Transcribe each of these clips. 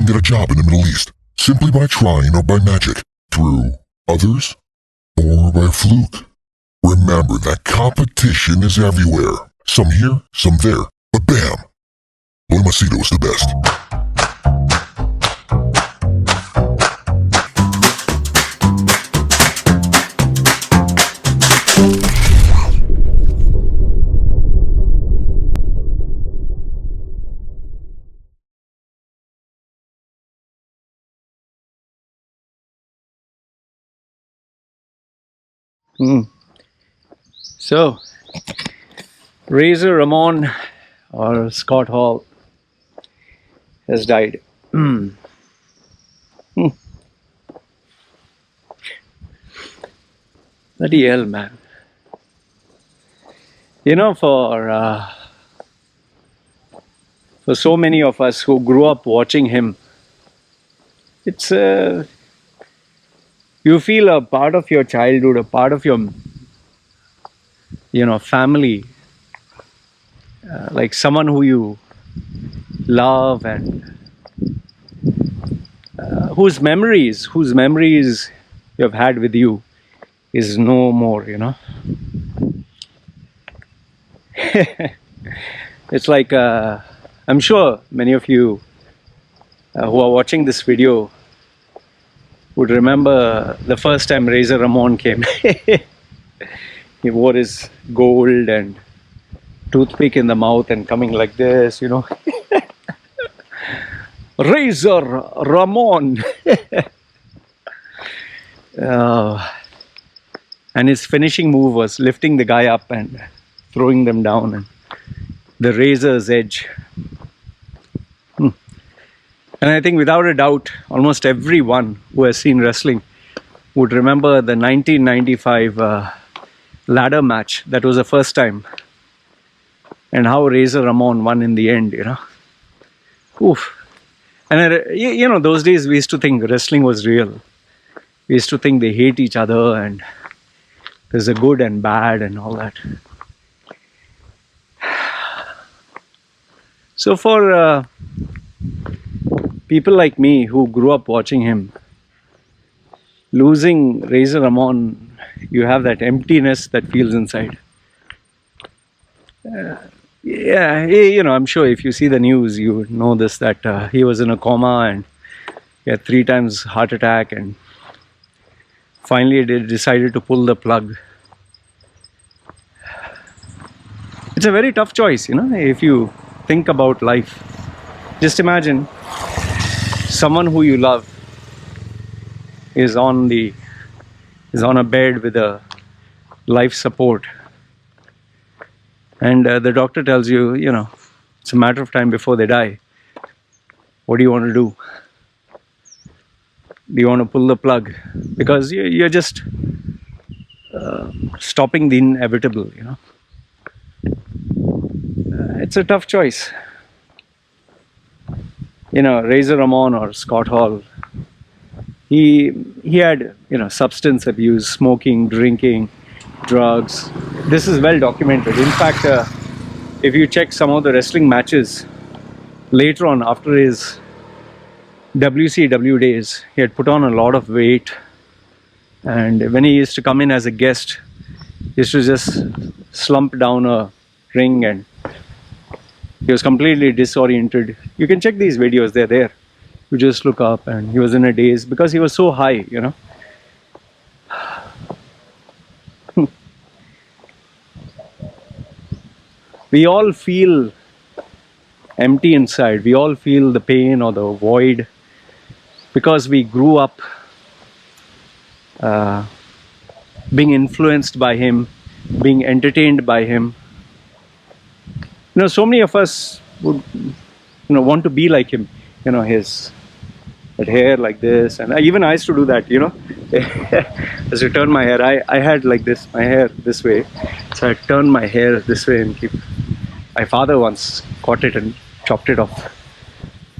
can get a job in the Middle East simply by trying or by magic, through others, or by a fluke. Remember that competition is everywhere. Some here, some there, but bam! Machedo is the best. So, Razor Ramon or Scott Hall has died. Bloody hell, man. You know, for so many of us who grew up watching him, it's you feel a part of your childhood, a part of your family, like someone who you love and whose memories you have had with you is no more, It's like I'm sure many of you who are watching this video would remember the first time Razor Ramon came. He wore his gold and toothpick in the mouth and coming like this, Razor Ramon. And his finishing move was lifting the guy up and throwing them down, and the razor's edge. And I think without a doubt, almost everyone who has seen wrestling would remember the 1995 ladder match. That was the first time. And how Razor Ramon won in the end, Oof. And those days we used to think wrestling was real. We used to think they hate each other and there's a good and bad and all that. So for people like me who grew up watching him, losing Razor Ramon, you have that emptiness that feels inside. I'm sure if you see the news, you would know this, that he was in a coma and he had 3 times heart attack, and finally they decided to pull the plug. It's a very tough choice, if you think about life. Just imagine someone who you love is on a bed with a life support, and the doctor tells you, it's a matter of time before they die. What do you want to do? Do you want to pull the plug? Because you're just stopping the inevitable, It's a tough choice. Razor Ramon or Scott Hall, he had, substance abuse, smoking, drinking, drugs. This is well documented. In fact, if you check some of the wrestling matches later on, after his WCW days, he had put on a lot of weight, and when he used to come in as a guest, he used to just slump down a ring and he was completely disoriented. You can check these videos, they're there. You just look up, and he was in a daze because he was so high, We all feel empty inside. We all feel the pain or the void because we grew up being influenced by him, being entertained by him. So many of us would want to be like him. His that hair like this, and even I used to do that. As I turn my hair, I had like this, my hair this way, so I turned my hair this way and keep. My father once caught it and chopped it off.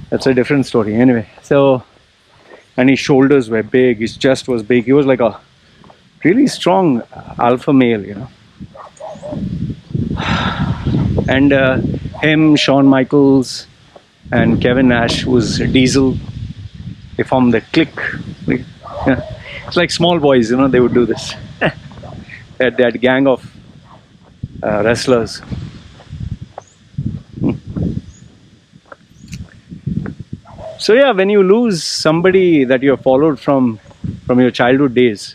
That's a different story. Anyway, so, and his shoulders were big, his chest was big. He was like a really strong alpha male, And him, Shawn Michaels, and Kevin Nash was Diesel. They form the clique. Yeah. It's like small boys, they would do this. that gang of wrestlers. So yeah, when you lose somebody that you have followed from your childhood days,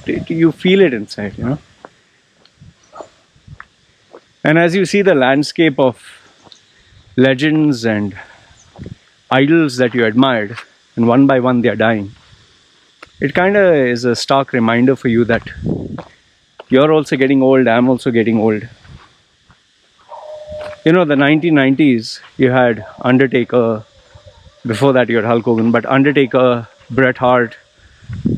you feel it inside. And as you see the landscape of legends and idols that you admired, and one by one they are dying, it kind of is a stark reminder for you that you're also getting old, I'm also getting old. The 1990s, you had Undertaker. Before that, you had Hulk Hogan. But Undertaker, Bret Hart,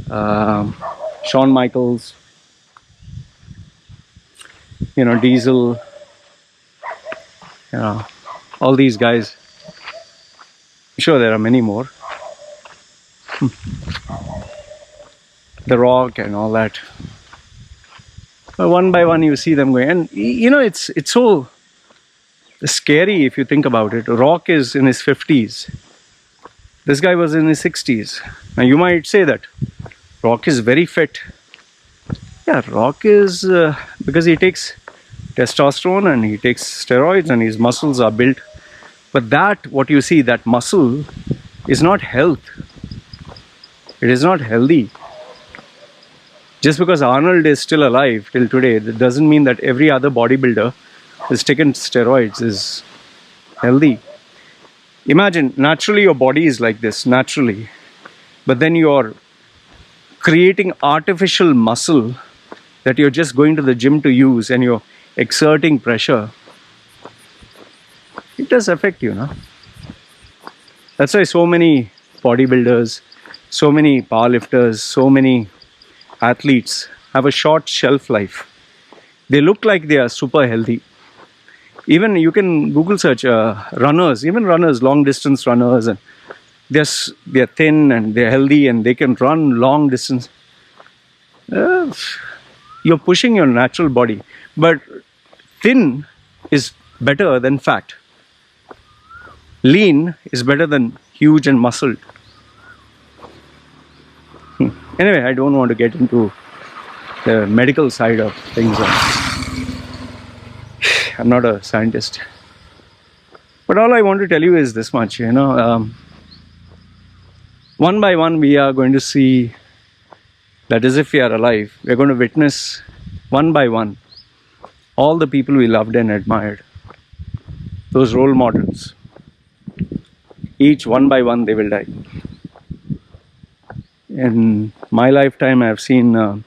Shawn Michaels, Diesel, all these guys. I'm sure there are many more. The Rock and all that. But one by one, you see them going. And, it's so scary if you think about it. Rock is in his 50s. This guy was in his 60s. Now you might say that Rock is very fit. Yeah, Rock is because he takes testosterone and he takes steroids and his muscles are built. But what you see, that muscle is not health. It is not healthy. Just because Arnold is still alive till today, that doesn't mean that every other bodybuilder who's taken steroids is healthy. Imagine, naturally your body is like this, naturally. But then you're creating artificial muscle that you're just going to the gym to use and you're exerting pressure. It does affect you, no? That's why so many bodybuilders, so many powerlifters, so many athletes have a short shelf life. They look like they are super healthy. Even you can Google search runners, long distance runners, and they're thin and they're healthy and they can run long distance. You're pushing your natural body, but thin is better than fat. Lean is better than huge and muscled. Anyway, I don't want to get into the medical side of things. I'm not a scientist. But all I want to tell you is this much, one by one we are going to see that as if we are alive, we're going to witness one by one all the people we loved and admired, those role models. Each one by one they will die. In my lifetime I have seen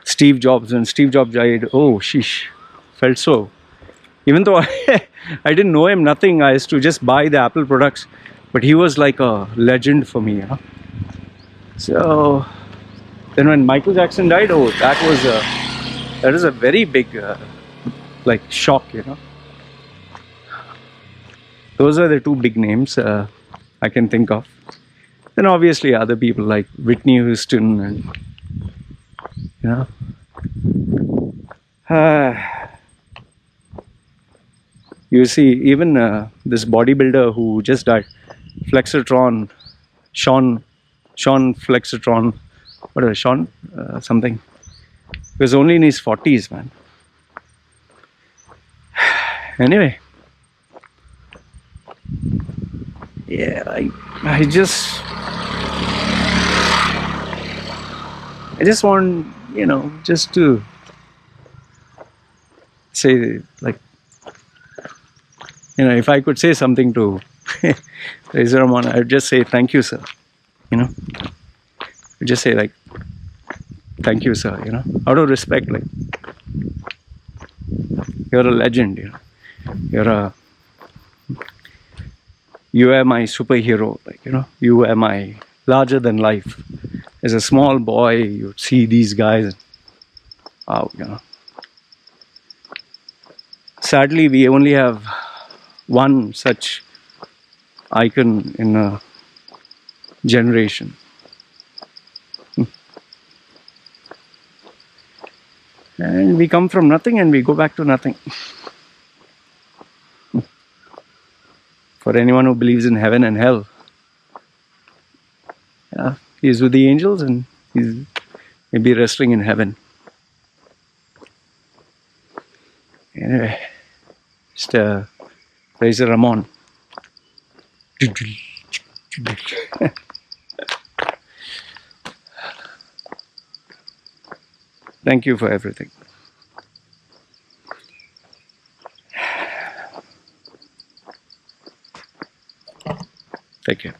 Steve Jobs. When Steve Jobs died, oh sheesh, felt so. Even though I didn't know him, nothing, I used to just buy the Apple products, but he was like a legend for me. So then when Michael Jackson died, oh, that is a very big shock. Those are the two big names I can think of. Then obviously other people like Whitney Houston and you see, even this bodybuilder who just died, Flexitron, Sean Flexitron, what is it, Sean something. He was only in his 40s, man. Anyway, yeah, I just want, just to say, like, if I could say something to Razor Ramon, I would just say thank you, sir. I'd just say, like, thank you, sir. Out of respect, like, you're a legend. You are my superhero. Like, you are my larger than life. As a small boy, you'd see these guys. Wow, Sadly, we only have one such icon in a generation. And we come from nothing and we go back to nothing. For anyone who believes in heaven and hell, He's with the angels and he's maybe resting in heaven. Anyway, just Razor Ramon. Thank you for everything. Take care.